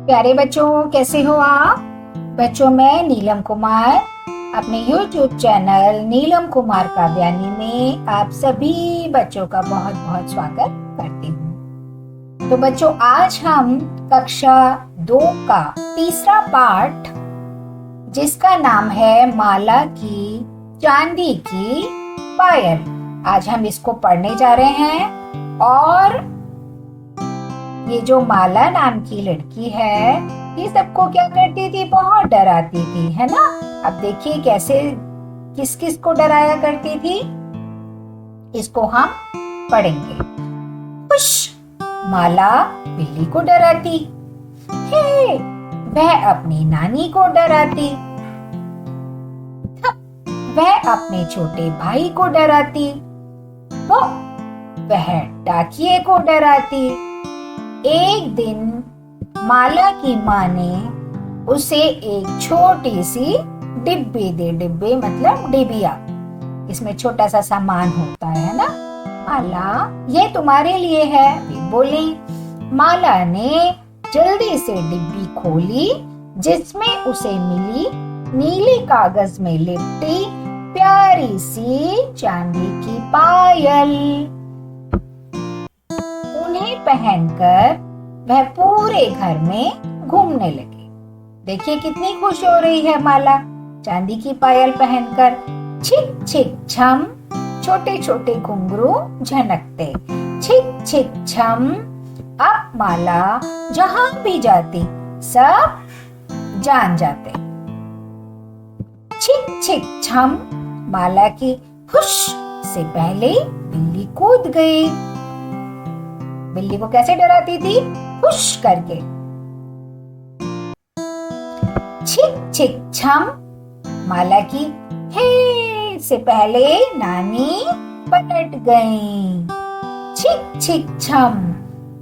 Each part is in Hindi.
प्यारे बच्चों, कैसे हो आप? बच्चों, मैं नीलम कुमार अपने YouTube चैनल नीलम कुमार काव्यानी में आप सभी बच्चों का बहुत बहुत स्वागत करती हूँ। तो बच्चों, आज हम कक्षा 2 का तीसरा पाठ, जिसका नाम है माला की चांदी की पायल, आज हम इसको पढ़ने जा रहे हैं। और ये जो माला नाम की लड़की है, ये सबको क्या करती थी? बहुत डराती थी, है ना। अब देखिए कैसे किस किस को डराया करती थी, इसको हम पढ़ेंगे। खुश माला बिल्ली को डराती है, वह अपनी नानी को डराती, वह अपने छोटे भाई को डराती, वह डाकिये को डराती। एक दिन माला की माँ ने उसे एक छोटी सी डिब्बी दी। डिब्बे मतलब डिबिया, इसमें छोटा सा सामान होता है ना। माला, ये तुम्हारे लिए है, वे बोली। माला ने जल्दी से डिब्बी खोली, जिसमें उसे मिली नीले कागज में लिपटी प्यारी सी चांदी की पायल। उन्हें पहनकर वह पूरे घर में घूमने लगी। देखिए कितनी खुश हो रही है माला चांदी की पायल पहनकर। छिक छिक छम छोटे छोटे घुंघरू झनकते, छिक छिक छम। अब माला जहां भी जाती सब जान जाते। छिक छिक छम, माला की हुश से पहले बिल्ली कूद गई। बिल्ली को कैसे डराती थी? हुश करके। छिक छिक छम, माला की हे से पहले नानी पलट गई। छिक छिक छम,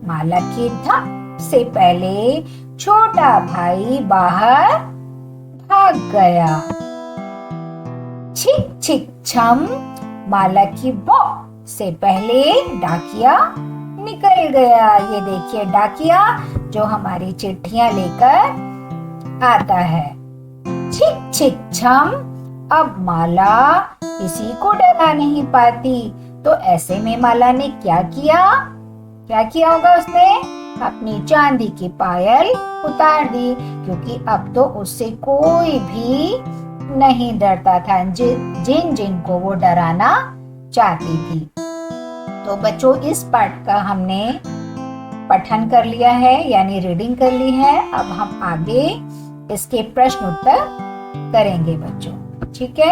माला की धप से पहले छोटा भाई बाहर भाग गया। छिक छिक छम, माला की बौ से पहले डाकिया निकल गया। ये देखिए डाकिया जो हमारी चिट्ठियां लेकर आता है। छिक छिक छम, अब माला किसी को डरा नहीं पाती। तो ऐसे में माला ने क्या किया? क्या किया होगा उसने? अपनी चांदी की पायल उतार दी, क्योंकि अब तो उससे कोई भी नहीं डरता था, जिन जिन को वो डराना चाहती थी। तो बच्चों, इस पाठ का हमने पठन कर लिया है, यानी रीडिंग कर ली है। अब हम आगे इसके प्रश्न उत्तर करेंगे बच्चों, ठीक है।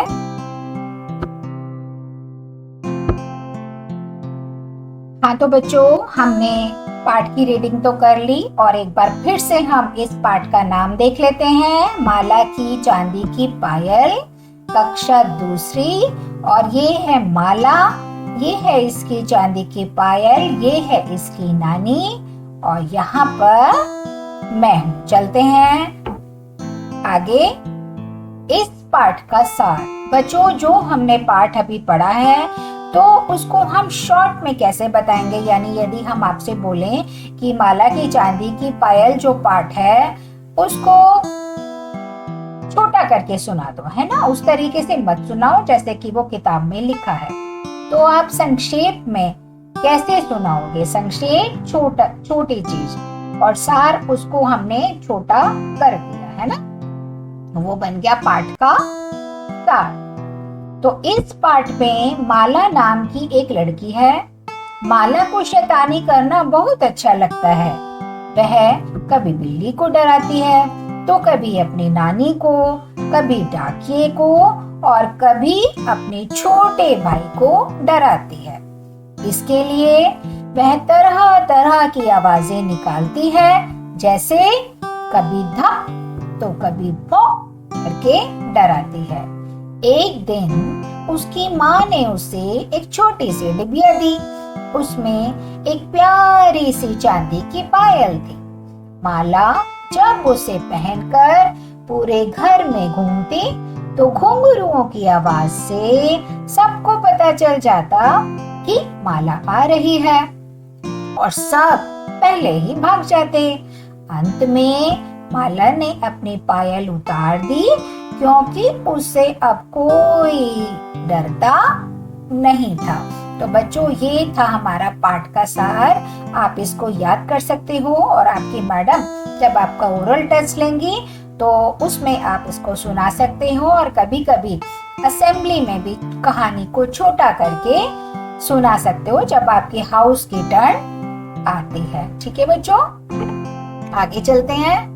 हाँ तो बच्चों, हमने पाठ की रीडिंग तो कर ली, और एक बार फिर से हम इस पाठ का नाम देख लेते हैं। माला की चांदी की पायल, कक्षा 2। और ये है माला, ये है इसकी चांदी की पायल, ये है इसकी नानी, और यहाँ पर मैं हूँ। चलते हैं आगे। इस पाठ का सार बच्चों, जो हमने पाठ अभी पढ़ा है, तो उसको हम शॉर्ट में कैसे बताएंगे? यानी यदि हम आपसे बोलें कि माला की चांदी की पायल जो पाठ है, उसको छोटा करके सुना दो, है ना। उस तरीके से मत सुनाओ जैसे कि वो किताब में लिखा है। तो आप संक्षेप में कैसे सुनाओगे? संक्षेप छोटी चीज, और सार उसको हमने छोटा कर दिया, है ना। वो बन गया पाठ का सार। तो इस पाठ में माला नाम की एक लड़की है। माला को शैतानी करना बहुत अच्छा लगता है। वह कभी बिल्ली को डराती है, तो कभी अपनी नानी को, कभी डाकिये को, और कभी अपने छोटे भाई को डराती है। इसके लिए वह तरह तरह की आवाजें निकालती है, जैसे कभी धप तो कभी भौ करके डराती है। एक दिन उसकी माँ ने उसे एक छोटी सी डिबिया दी। उसमें एक प्यारी सी चांदी की पायल थी। माला जब उसे पहनकर पूरे घर में घूमती, तो घुंघरूओं की आवाज से सबको पता चल जाता कि माला आ रही है, और सब पहले ही भाग जाते। अंत में माला ने अपनी पायल उतार दी क्योंकि उससे अब कोई डरता नहीं था। तो बच्चों, ये था हमारा पाठ का सार। आप इसको याद कर सकते हो और आपकी मैडम जब आपका ओरल टेस्ट लेंगी तो उसमें आप इसको सुना सकते हो और कभी कभी असेंबली में भी कहानी को छोटा करके सुना सकते हो जब आपकी हाउस की टर्न आती है। ठीक है बच्चों, आगे चलते हैं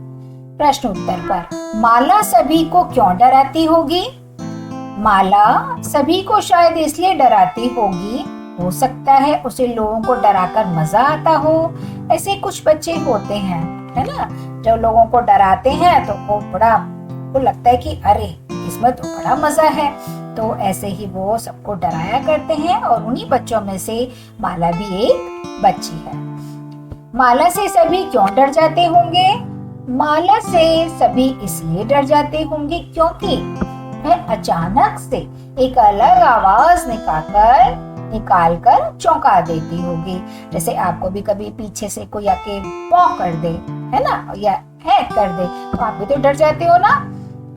प्रश्न उत्तर पर। माला सभी को क्यों डराती होगी? माला सभी को शायद इसलिए डराती होगी, हो सकता है उसे लोगों को डराकर मजा आता हो। ऐसे कुछ बच्चे होते हैं, है ना, जो लोगों को डराते हैं तो वो बड़ा को लगता है कि अरे इसमें तो बड़ा मजा है, तो ऐसे ही वो सबको डराया करते हैं और उन्हीं बच्चों में से माला भी एक बच्ची है। माला से सभी क्यों डर जाते होंगे? माला से सभी इसलिए डर जाते होंगे क्योंकि वह अचानक से एक अलग आवाज निकालकर चौंका देती होगी। जैसे आपको भी कभी पीछे से कोई आके पौ कर दे, है ना, या हैक कर दे, तो आप भी तो डर जाते हो ना।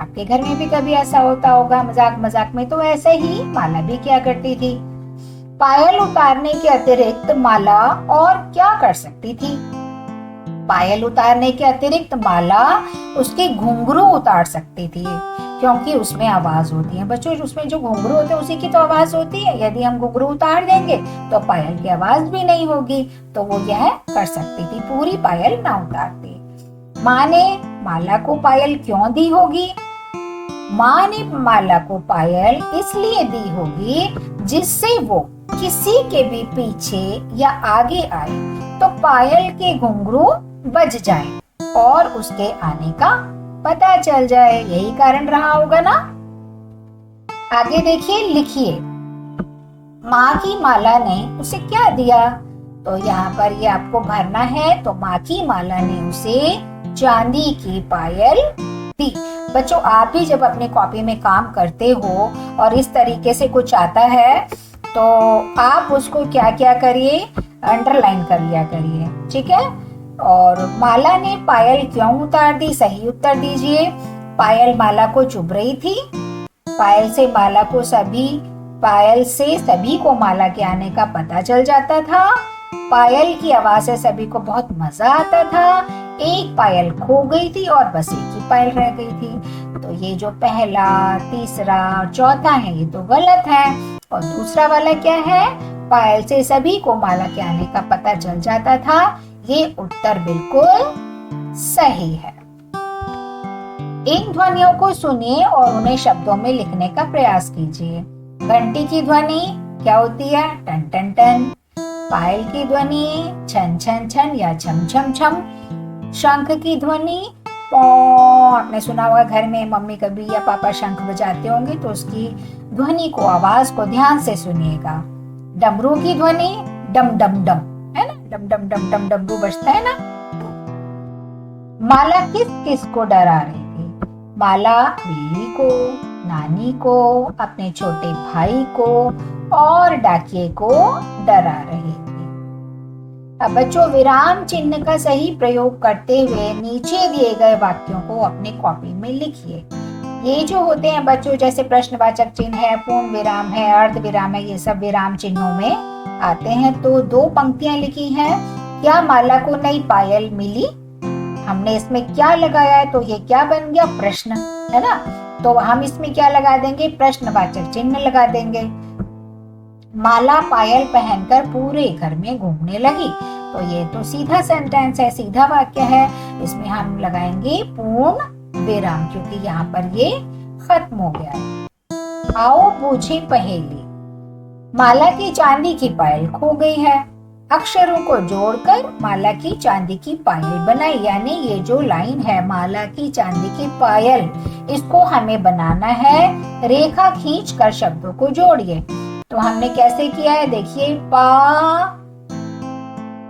आपके घर में भी कभी ऐसा होता होगा मजाक मजाक में। तो ऐसे ही माला भी क्या करती थी। पायल उतारने के अतिरिक्त माला और क्या कर सकती थी? पायल उतारने के अतिरिक्त माला उसके घुंघरू उतार सकती थी क्योंकि उसमें आवाज होती है। बच्चों, उसमें जो घुंघरू होते हैं उसी की तो आवाज होती है। यदि हम घुंघरू उतार देंगे तो पायल की आवाज भी नहीं होगी, तो वो यह कर सकती थी, पूरी पायल ना उतारती। माँ ने माला को पायल क्यों दी होगी? माँ ने माला को पायल इसलिए दी होगी जिससे वो किसी के भी पीछे या आगे आए तो पायल के घुंघरू बज जाए और उसके आने का पता चल जाए। यही कारण रहा होगा ना। आगे देखिए, लिखिए माँ की माला ने उसे क्या दिया। तो यहाँ पर ये आपको भरना है। तो माँ की माला ने उसे चांदी की पायल दी। बच्चों, आप भी जब अपनी कॉपी में काम करते हो और इस तरीके से कुछ आता है तो आप उसको क्या क्या करिए, अंडरलाइन कर लिया करिए, ठीक है। और माला ने पायल क्यों उतार दी? सही उत्तर दीजिए। पायल माला को चुभ रही थी। पायल से सभी को माला के आने का पता चल जाता था। पायल की आवाज से सभी को बहुत मजा आता था। एक पायल खो गई थी और बस एक ही पायल रह गई थी। तो ये जो पहला, तीसरा और चौथा है ये तो गलत है। और दूसरा वाला क्या है? पायल से सभी को माला के आने का पता चल जाता था। ये उत्तर बिल्कुल सही है। इन ध्वनियों को सुनिए और उन्हें शब्दों में लिखने का प्रयास कीजिए। घंटी की ध्वनि क्या होती है? Ton ton ton. पायल की ध्वनि छन छन छन या छम छम छम। शंख की ध्वनि पौ। आपने सुना होगा घर में मम्मी कभी या पापा शंख बजाते होंगे तो उसकी ध्वनि को, आवाज को ध्यान से सुनिएगा। डमरू की ध्वनि डम डम डम, है ना, डम डम डम डम डमरू बजता है ना। माला किस किस को डरा रही थी? माला बिल्ली को, नानी को, अपने छोटे भाई को और डाकिये को डरा रही थी। अब बच्चों, विराम चिन्ह का सही प्रयोग करते हुए नीचे दिए गए वाक्यों को अपने कॉपी में लिखिए। ये जो होते हैं बच्चों, जैसे प्रश्नवाचक चिन्ह है, पूर्ण विराम है, अर्ध विराम है, ये सब विराम चिन्हों में आते हैं। तो दो पंक्तियां लिखी हैं। क्या माला को नई पायल मिली? हमने इसमें क्या लगाया है? तो ये क्या बन गया? प्रश्न, है ना। तो हम इसमें क्या लगा देंगे? प्रश्नवाचक चिन्ह लगा देंगे। माला पायल पहनकर पूरे घर में घूमने लगी। तो ये तो सीधा सेंटेंस है, सीधा वाक्य है। इसमें हम लगाएंगे पूर्ण विराम क्योंकि यहाँ पर ये खत्म हो गया है। आओ पूछे पहेली। माला की चांदी की पायल खो गई है। अक्षरों को जोड़कर माला की चांदी की पायल बनाई। यानी ये जो लाइन है माला की चांदी की पायल, इसको हमें बनाना है। रेखा खींचकर शब्दों को जोड़िए। तो हमने कैसे किया है? देखिए, पा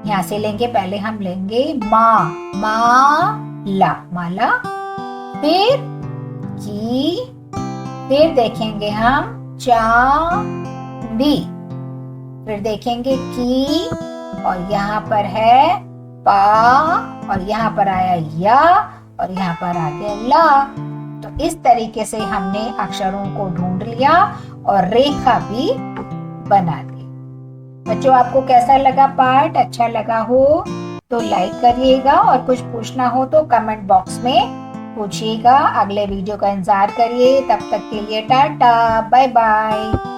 यहाँ से लेंगे, पहले हम लेंगे माला, माला, फिर की, फिर देखेंगे हम चांदी, फिर देखेंगे की, और यहाँ पर है पा, और यहाँ पर आया या, और यहाँ पर आ गया ला। तो इस तरीके से हमने अक्षरों को ढूंढ लिया और रेखा भी बना दी। बच्चों, आपको कैसा लगा पाठ? अच्छा लगा हो तो लाइक करिएगा, और कुछ पूछना हो तो कमेंट बॉक्स में पूछिएगा। अगले वीडियो का इंतजार करिए। तब तक के लिए टाटा, बाय बाय।